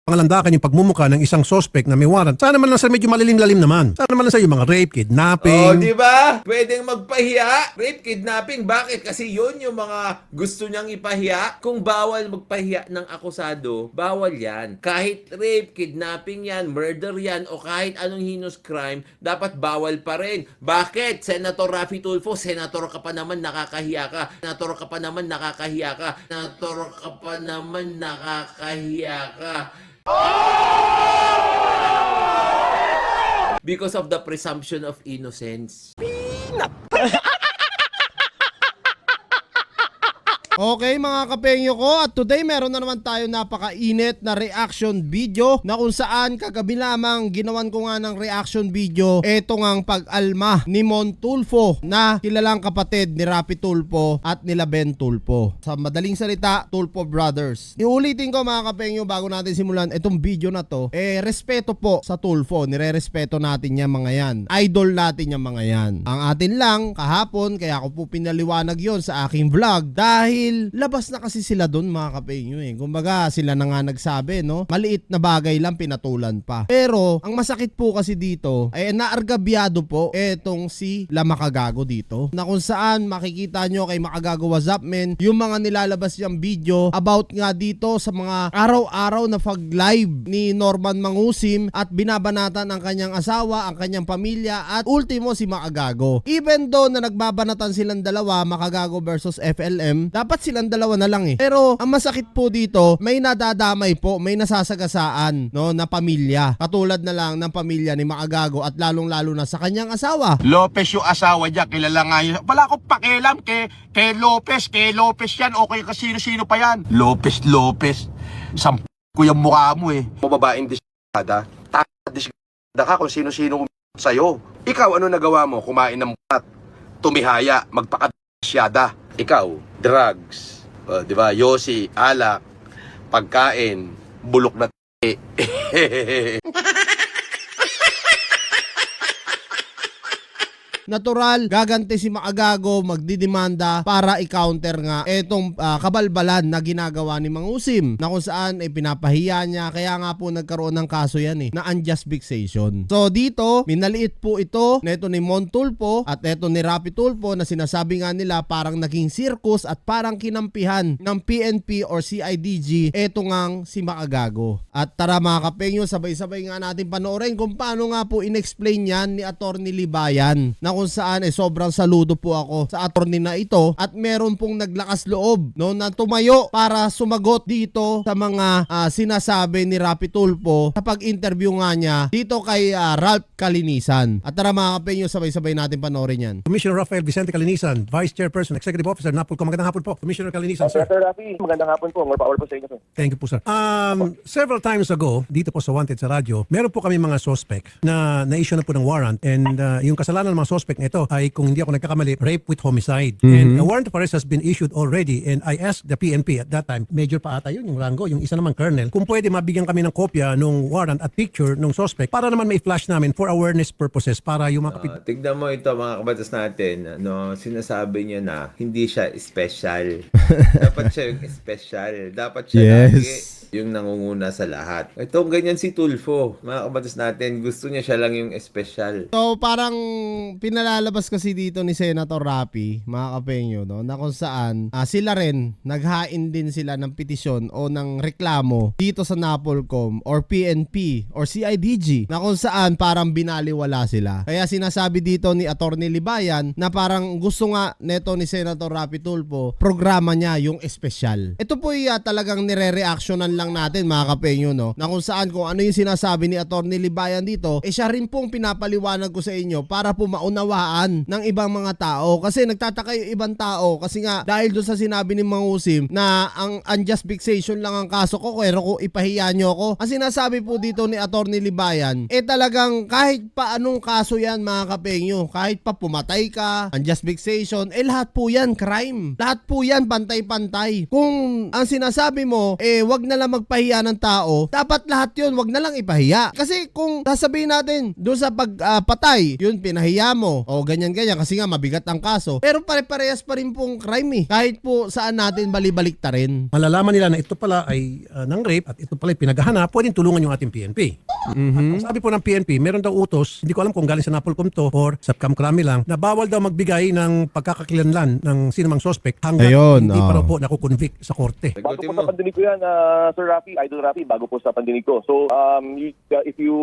pangalandakan yung pagmumukha ng isang suspect na may warrant. Sana man lang sa medyo malilim-lalim naman. Sana man lang sa yung mga rape, kidnapping. Oh, di ba? Pwedeng magpahiya. Rape, kidnapping. Bakit? Kasi yun yung mga gusto niyang ipahiya. Kung bawal magpahiya ng akusado, bawal yan. Kahit rape, kidnapping yan, murder yan, o kahit anong heinous crime, dapat bawal pa rin. Bakit? Senator Raffy Tulfo, senator ka pa naman, nakakahiya ka. Senator ka pa naman, nakakahiya ka. Senator ka pa naman, nakakahiya ka. Because of the presumption of innocence. Okay mga kapengyo ko, at today meron na naman tayo napakainit na reaction video na kung saan kagabi lamang ginawan ko nga ng reaction video eto ngang pag-alma ni Mon Tulfo na kilalang kapatid ni Raffy Tulfo at nila Ben Tulfo. Sa madaling salita, Tulfo Brothers. Iulitin ko mga kapengyo bago natin simulan itong video na to, respeto po sa Tulfo, nire-respeto natin yan mga yan. Idol natin yan mga yan. Ang atin lang kahapon, kaya ako po pinaliwanag yon sa aking vlog dahil labas na kasi sila doon mga kapengyo Kumbaga sila na nga nagsabi no, maliit na bagay lang pinatulan pa. Pero ang masakit po kasi dito ay naargabyado po etong si La Makagago dito, na kung saan makikita nyo kay Makagago WhatsApp men yung mga nilalabas niyang video about nga dito sa mga araw-araw na pag-live ni Norman Mangusim at binabanatan ang kanyang asawa, ang kanyang pamilya at ultimo si Makagago. Even though na nagbabanatan silang dalawa, Makagago versus FLM, dapat silang dalawa na lang Pero ang masakit po dito, may nadadamay po, may nasasagasaan no, na pamilya. Katulad na lang ng pamilya ni Makagago at lalong-lalo na sa kanyang asawa. Lopez yung asawa niya, kilala nga yun. Wala akong pakialam kay Lopez yan, okay kasi sino-sino pa yan. Lopez. Samp ko yung mukha mo Mababaeng diskada, diskada ka kung sino-sino sa'yo. Ikaw, ano nagawa mo? Kumain ng buhat, tumihaya, magpakadasyada. Ikaw, drugs, di ba? Yosi, alak, pagkain, bulok na Natural, gaganti si Makagago, magdidemanda para i-counter nga etong kabalbalan na ginagawa ni Mangusim, na kung saan pinapahiya niya, kaya nga po nagkaroon ng kaso yan na unjust vexation. So dito, minaliit po ito neto ni Mon Tulfo at eto ni Raffy Tulfo na sinasabi nga nila parang naging circus at parang kinampihan ng PNP or CIDG eto ngang si Makagago. At tara mga kapengyo, sabay-sabay nga natin panoorin kung paano nga po in-explain yan ni Attorney Libayan, na kung saan sobrang saludo po ako sa attorney na ito at meron pong naglakas loob no, na tumayo para sumagot dito sa mga sinasabi ni Raffy Tulfo sa pag-interview nga niya dito kay Ralph Calinisan. At tara mga kapengyo, sabay-sabay natin panoorin yan. Commissioner Rafael Vicente Calinisan, Vice Chairperson, Executive Officer, NAPOLCOM. Magandang hapon po, Commissioner Calinisan, sir. Sir Raffy, magandang hapon po. More power po sa inyo, sir. Thank you po, sir. Several times ago, dito po sa Wanted sa radyo, meron po kami mga suspect na na-issue na po ng warrant, and yung kasalanan ng mga suspect nito ay, kung hindi ako nagkakamali, rape with homicide. And a warrant of arrest has been issued already, and I asked the PNP at that time, major pa ata yun, yung rango, yung isa naman colonel, kung pwede mabigyan kami ng kopya nung warrant at picture nung suspect para naman may flash namin for awareness purposes para yung mga Tignan mo ito mga kabatas natin, sinasabi niya na hindi siya special. Dapat siya yung special. Dapat siya lagi yung nangunguna sa lahat. Ito, ganyan si Tulfo. Mga kabatas natin, gusto niya siya lang yung special. So parang pinalalabas kasi dito ni Senator Raffy, mga kapengyo, no, na kung saan sila rin, naghain din sila ng petisyon o ng reklamo dito sa NAPOLCOM or PNP or CIDG, na kung saan parang binaliwala sila. Kaya sinasabi dito ni Attorney Libayan na parang gusto nga neto ni Senator Raffy Tulfo, programa niya yung espesyal. Ito po talagang nire-reactionan lang natin mga kapengyo, no, na kung saan kung ano yung sinasabi ni Attorney Libayan dito, siya rin pong pinapaliwanag ko sa inyo para po maunawaan ng ibang mga tao. Kasi nagtataka yung ibang tao kasi nga dahil doon sa sinabi ni Mangusim na ang unjust vexation lang ang kaso ko, pero kung ipahiya nyo ako, ang sinasabi po dito ni Attorney Libayan, talagang kahit pa anong kaso yan mga kapengyo, kahit pa pumatay ka, unjust vexation, lahat po yan crime. Lahat po yan pantay-pantay. Kung ang sinasabi mo, wag na lang nalang magpahiya ng tao, dapat lahat yun, wag na lang ipahiya. Kasi kung sasabihin natin, doon sa pagpatay, yun pinahiya mo, o ganyan-ganyan, kasi nga mabigat ang kaso. Pero pare-parehas pa rin pong crime eh. Kahit po saan natin balibalik ta rin. Malalaman nila na ito pala ay ng rape at ito pala ay pinaghahanap, pwedeng tulungan yung ating PNP. At ang sabi po ng PNP, meron daw utos, hindi ko alam kung galing sa Napolcom to or sa Kamkrami lang, na bawal daw magbigay ng pagkakakilanlan ng sinumang suspect hanggang Ayun, hindi pa oh. raw po nakukonvict sa korte. Bago Sagutin po mo. sa pandinig ko yan, Sir Rafi, Idol Rafi, bago po sa pandinig ko. So, if you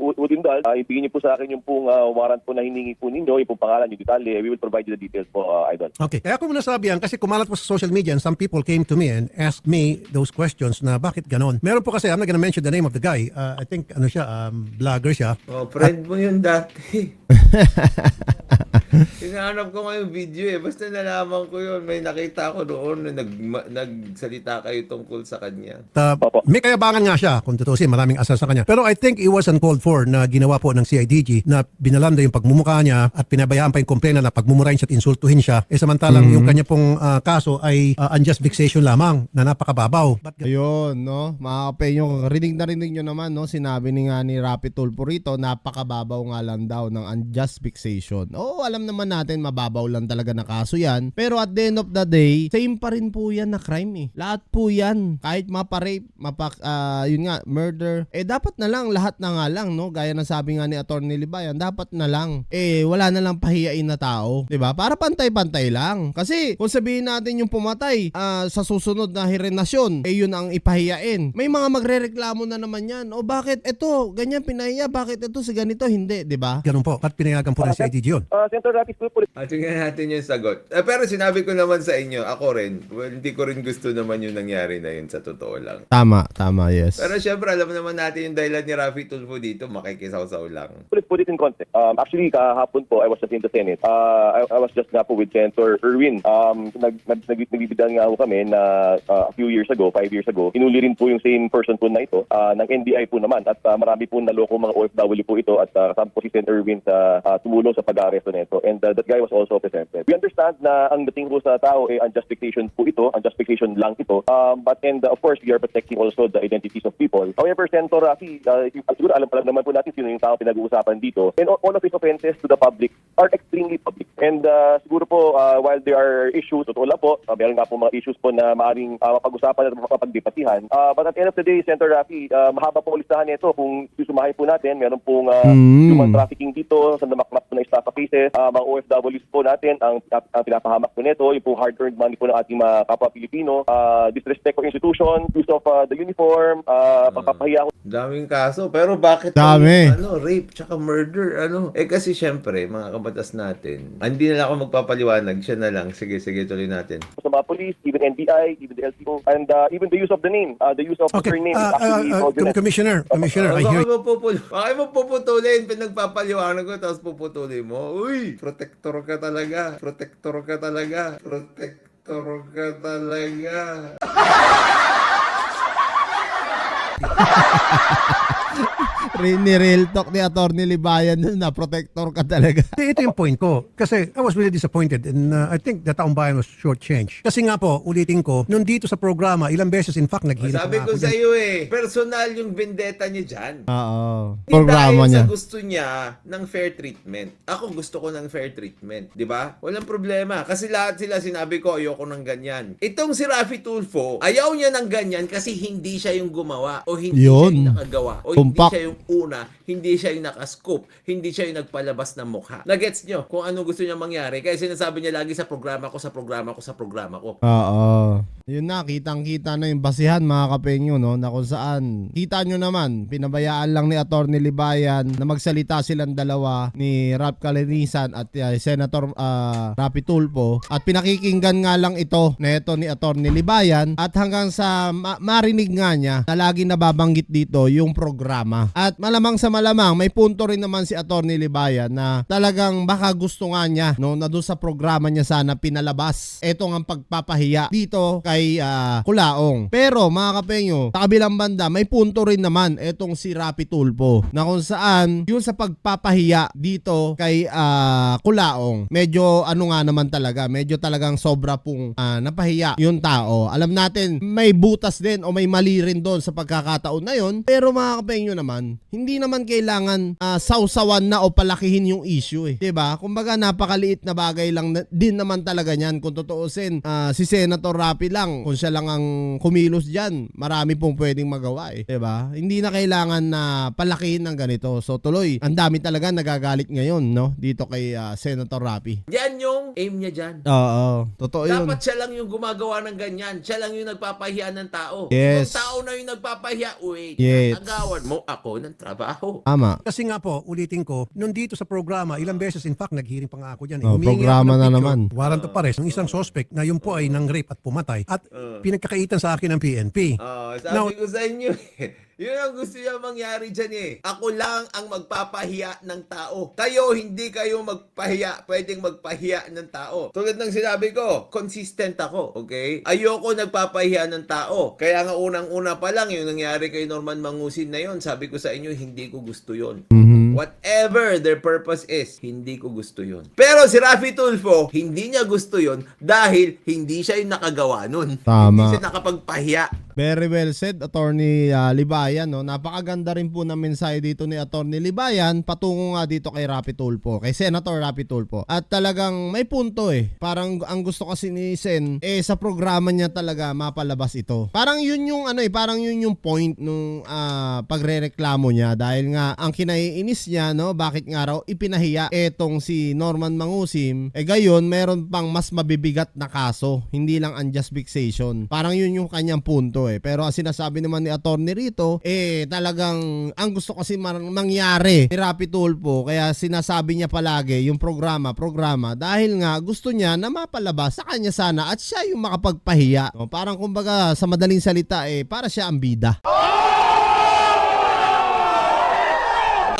would indulge, ibigin niyo po sa akin yung pong warrant po na hiningi po ninyo, yung pong pangalan, yung detalye, we will provide you the details po, Idol. Okay. Kaya ako muna sabi yan kasi kumalat po sa social media and some people came to me and asked me those questions na bakit ganon. Meron po kasi, I'm not gonna mention the name of the guy. I think ano siya, vlogger siya. Oh, friend mo yun dati. Hinahanap ko nga yung video eh. Basta nalaman ko yun. May nakita ko doon na nagsalita kayo tungkol sa kanya. May kayabangan nga siya, kung tutusin, maraming asal sa kanya. Pero I think it was uncalled for na ginawa po ng CIDG na binalanda yung pagmumukha niya at pinabayaan pa yung complainant na pagmumurahin siya at insultuhin siya. Samantalang yung kanya pong kaso ay unjust vexation lamang na napakababaw. Ayun, no? Mga kapenyo, rinig nyo naman, no? Sinabi ni Rapi Tulfo rito, napakababaw nga lang daw ng unjust vexation. Oo, alam naman natin, mababaw lang talaga na kaso yan. Pero at the end of the day, same pa rin po yan na crime eh. Lahat po yan. Kahit mapa-rape, yun nga, murder. Dapat na lang, lahat na nga lang, no? Gaya ng sabi nga ni Atty. Libayan, dapat na lang. Wala na lang pahiyain na tao. 'Di ba? Para pantay-pantay lang. Kasi kung sabihin natin yung pumatay sa susunod na herenasyon, yun ang ipahiyain. May mga magrereklamo na naman yan. O bakit ito, ganyan pinahiya, bakit ito sa ganito, hindi, 'di ba? Ganun po. At pinayagan po ng CIDG yun. Senator Rafi, po At tingnan natin yung sagot. Pero sinabi ko naman sa inyo, ako rin, hindi ko rin gusto naman yung nangyari na yun sa totoo lang. Tama, yes. Pero syempre, alam naman natin yung dahilan ni Rafi Tulfo dito, makikisaw-saw lang. put it in context. Actually, kahapon po, I was just in the Senate. I was just nga po with Senator Erwin. Nagbibidan nga po kami na a few years ago, 5 years ago, inuli rin po yung same person po na ito, ng NBI po naman. At marami po naloko mga OFW po ito at kasama po si Senator Erwin sa tumulong sa pag-aresto nito. And that guy was also presented. We understand na ang dating po sa tao ay unjust fixation po ito, unjust fixation lang ito. And of course, we are protecting also the identities of people. However, Senator Rafi, siguro alam pa lang naman po natin sino yung tao pinag-uusapan dito. And all of his offenses to the public are extremely public. And siguro po, while there are issues, totoo lang po, meron nga po mga issues po na maaaring mapag-usapan at mapagdebatihan. But at the end of the day, Senator Rafi, mahaba po listahan nito. Kung susumahin po natin, meron pong human trafficking dito, sa namakmak po na estafa cases, mga OFWs po natin, ang pinapahamak po nito, yung po hard-earned money po ng ating mga kapwa Pilipino, disrespect for institution, use of the uniform, pagpapahiya. Daming kaso, pero bakit Dami. rape tsaka murder, kasi syempre, mga kabatas natin, hindi na lang ako magpapaliwanag, siya na lang. Sige, tuloy natin. Sa mga police, even NBI, even the LTO, and even the use of the name, the use of Okay. her name is actually fraudulent. Commissioner, I hear you. Bakit mo puputulin? Pinagpapaliwanag ko, tapos puputulin mo. Uy, protector ka talaga. Protector ka talaga. Protector ka talaga. Ni-real talk ni Atty. Libayan na protector ka talaga. Ito yung point ko. Kasi I was really disappointed and I think the taong bayan was shortchanged. Kasi nga po, ulitin ko, nung dito sa programa, ilang beses in fact naghihirap Sabi na ko ako sa dyan. iyo personal yung vendetta niya dyan. Oo. Hindi Programa dahil niya. sa gusto niya ng fair treatment. Ako gusto ko ng fair treatment. Di ba? Walang problema. Kasi lahat sila sinabi ko, ayoko ng ganyan. Itong si Rafi Tulfo, ayaw niya ng ganyan kasi hindi siya yung gumawa o hindi siya Yun. yung nakagawa o Tumpak. hindi siya yung una, hindi siya yung nakascoop, hindi siya yung nagpalabas ng mukha. Nagets nyo kung ano gusto niya mangyari. Kaya sinasabi niya lagi sa programa ko. Oo. Yun na, kitang-kita na yung basihan mga kapenyo, no? Na kung saan, kita nyo naman, pinabayaan lang ni Atty. Libayan na magsalita silang dalawa ni Rap Calinisan at Senator Rapi Tulfo at pinakikinggan nga lang ito na ito ni Atty. Libayan at hanggang sa marinig nga niya na lagi na nababanggit dito yung programa. At malamang sa malamang may punto rin naman si Attorney Libayan na talagang baka gusto nga niya no na doon sa programa niya sana pinalabas eto ang pagpapahiya dito kay Kulaong. Pero mga kapenyo, sa kabilang banda may punto rin naman etong si Rapi Tulfo na kung saan yung sa pagpapahiya dito kay Kulaong, medyo ano nga naman talaga, medyo talagang sobra pong napahiya yung tao. Alam natin may butas din o may mali rin doon sa pagkakataon na yon, pero mga kapenyo naman, hindi naman kailangan sausawan na o palakihin yung issue eh. 'Di ba? Kumbaga napakaliit na bagay lang din naman talaga niyan kung tutuusin. Si Senator Rapi lang, kung siya lang ang kumilos diyan, marami pong pwedeng magawa eh. 'Di ba? Hindi na kailangan na palakihin ng ganito. So tuloy, ang dami talaga nagagalit ngayon, no? Dito kay Senator Rapi. Yan yung aim niya dyan. Oo, totoo 'yun. Dapat siya lang yung gumagawa ng ganyan. Siya lang yung nagpapahiya ng tao. Yes. Yung tao na yung nagpapahiya, wait, Yes. agawan mo ako ng trabaho. Tama. Kasi nga po, ulitin ko, nung dito sa programa, ilang beses in fact, nag-hearing pa nga ako dyan. Oh, Humingi programa ako ng na picture, naman. Warrant of arrest ng isang suspect na yun po ay nang rape at pumatay at pinagkakaitan sa akin ng PNP. Sabi Now- ko sa inyo, yun ang gusto niya mangyari dyan eh. Ako lang ang magpapahiya ng tao. Kayo, hindi kayo magpahiya. Pwedeng magpahiya ng tao. Tulad ng sinabi ko, consistent ako, okay? Ayoko nagpapahiya ng tao. Kaya nga unang-una pa lang, yung nangyari kay Norman Mangusin na yun, sabi ko sa inyo, hindi ko gusto yun. Whatever their purpose is, hindi ko gusto yun. Pero si Rafi Tulfo, hindi niya gusto yun dahil hindi siya yung nakagawa nun. Tama. Hindi siya nakapagpahiya. Very well said, Attorney Libayan. No? Napakaganda rin po na mensahe dito ni Attorney Libayan patungo nga dito kay Rapi Tulfo, kay Senator Rapi Tulfo. At talagang may punto eh. Parang ang gusto kasi ni Sen, sa programa niya talaga mapalabas ito. Parang yun yung parang yun yung point nung pagrereklamo niya dahil nga ang kinaiinis niya, no, bakit nga raw ipinahiya etong si Norman Mangusim, gayon meron pang mas mabibigat na kaso, hindi lang unjust vexation. Parang yun yung kanyang punto eh. Pero ang sinasabi naman ni Attorney rito, talagang ang gusto kasi mangyari ni Rapi Tulfo, kaya sinasabi niya palagi yung programa dahil nga gusto niya na mapalabas sa kanya sana at siya yung makapagpahiya. No, parang kumbaga sa madaling salita para siya ang bida.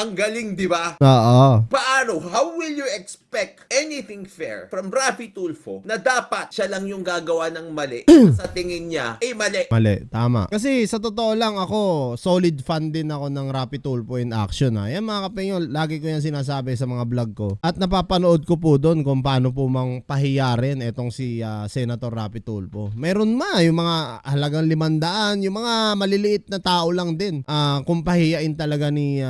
Ang galing, di ba? Oo. Paano? How will you expect anything fair from Rafi Tulfo na dapat siya lang yung gagawa ng mali sa tingin niya, mali. Mali, tama. Kasi sa totoo lang ako, solid fan din ako ng Rapi Tulfo in action. Yan mga kapengyo, lagi ko yan sinasabi sa mga vlog ko. At napapanood ko po doon kung paano po mang pahiya rin etong si Senator Rapi Tulfo. Meron yung mga halagang 500, yung mga maliliit na tao lang din. Kung pahiyain talaga ni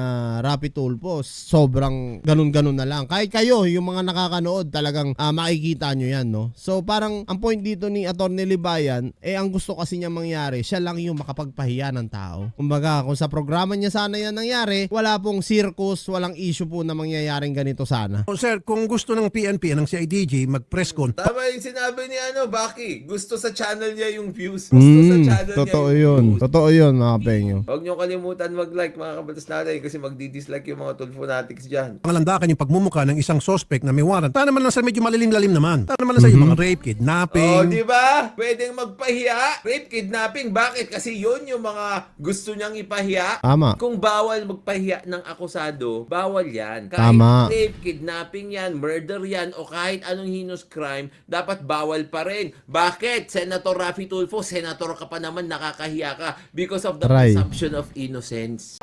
Rapi Tulfo, sobrang ganun-ganun na lang. Kahit kayo, yung mga nakakanood, talagang makikita nyo yan, no? So parang ang point dito ni Attorney Libayan, ang gusto kasi niya mangyari, siya lang yung makapagpahiya ng tao. Kumbaga, kung sa programa niya sana yan nangyari, wala pong circus, walang issue po na mangyayaring ganito sana. So, sir, kung gusto ng PNP, ng CIDG, mag-press con, Tama yung sinabi ni Baki. Gusto sa channel niya yung views. Gusto sa channel Totoo niya yung yun. views. Totoo yun, mga kapengyo. Huwag niyo kalimutan mag-like mga kabatas natin kasi magdi-dislike yung mga Tulfo fanatics dyan. pangalandakan yung pagmumukha ng isang suspect na may warrant. Sana naman lang sa medyo malalim-lalim naman. Sana naman lang sa yung mga rape, kidnapping. Oh, di ba? Pwedeng magpahiya. Rape, kidnapping. Bakit? Kasi yun yung mga gusto niyang ipahiya. Tama. Kung bawal magpahiya ng akusado, bawal yan. Kahit Tama. rape, kidnapping yan, murder yan, o kahit anong heinous crime, dapat bawal pa rin. Bakit? Senator Rafi Tulfo, senator ka pa naman, nakakahiya ka because of the Aray. presumption of innocence.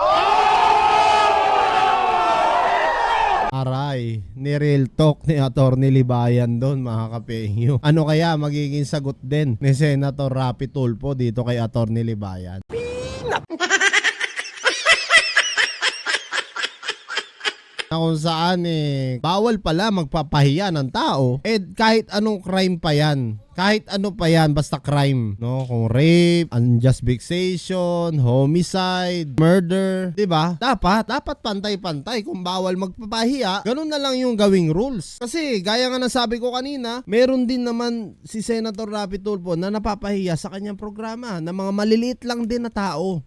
Aray, ni-real talk ni Attorney Libayan doon, mga kapengyo. Ano kaya magiging sagot din ni Senator Rapi Tulfo dito kay Attorney Libayan? Na kung saan bawal pala magpapahiya ng tao, kahit anong crime pa yan. Kahit ano pa yan, basta crime, no? Kung rape, unjust vexation, homicide, murder, 'di ba? Dapat pantay-pantay. Kung bawal magpapahiya, ganun na lang yung gawing rules. Kasi gaya nga nasabi ko kanina, meron din naman si Senator Rapi Tulfo na napapahiya sa kanyang programa ng mga maliliit lang din na tao.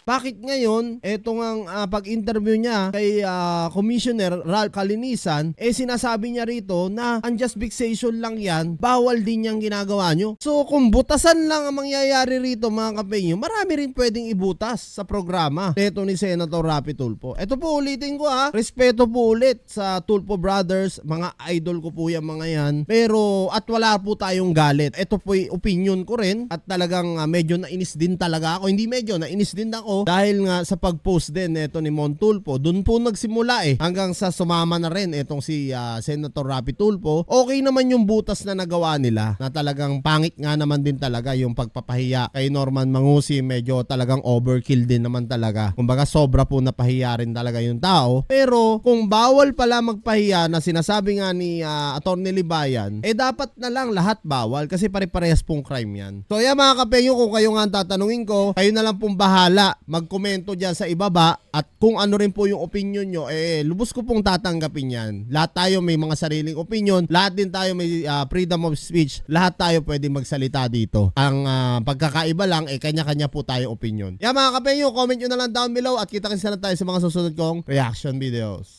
bakit ngayon etong ang pag-interview niya kay Commissioner Ralph Calinisan, sinasabi niya rito na unjust vexation lang yan, bawal din yung ginagawa nyo. So kung butasan lang ang mangyayari rito mga kapenyo, marami rin pwedeng ibutas sa programa neto ni Senator Rapi Tulfo. Ito po ulitin ko respeto po ulit sa Tulfo Brothers, mga idol ko po yung mga yan, pero at wala po tayong galit. Ito po yung opinion ko rin at talagang medyo nainis din talaga ako. Hindi medyo, nainis din ako dahil nga sa pag-post din neto ni Mon Tulfo. Doon po nagsimula hanggang sa sumama na rin itong si Senator Rapi Tulfo. Okay naman yung butas na nagawa nila na talagang pangit nga naman din talaga yung pagpapahiya kay Norman Mangusi. Medyo talagang overkill din naman talaga. Kumbaga sobra po napahiya rin talaga yung tao. Pero kung bawal pala magpahiya na sinasabi nga ni Atty. Libayan, dapat na lang lahat bawal kasi pare-parehas pong crime yan. So yan mga kapenyo, kung kayo nga ang tatanungin ko, kayo na lang pong bahala. Magkomento dyan sa ibaba at kung ano rin po yung opinion nyo, lubos ko pong tatanggapin yan. Lahat tayo may mga sariling opinion, lahat din tayo may freedom of speech, lahat tayo pwede magsalita dito. Ang pagkakaiba lang, kanya-kanya po tayo opinion. Yan mga kapenyo, comment nyo na lang down below at kita-kita na tayo sa mga susunod kong reaction videos.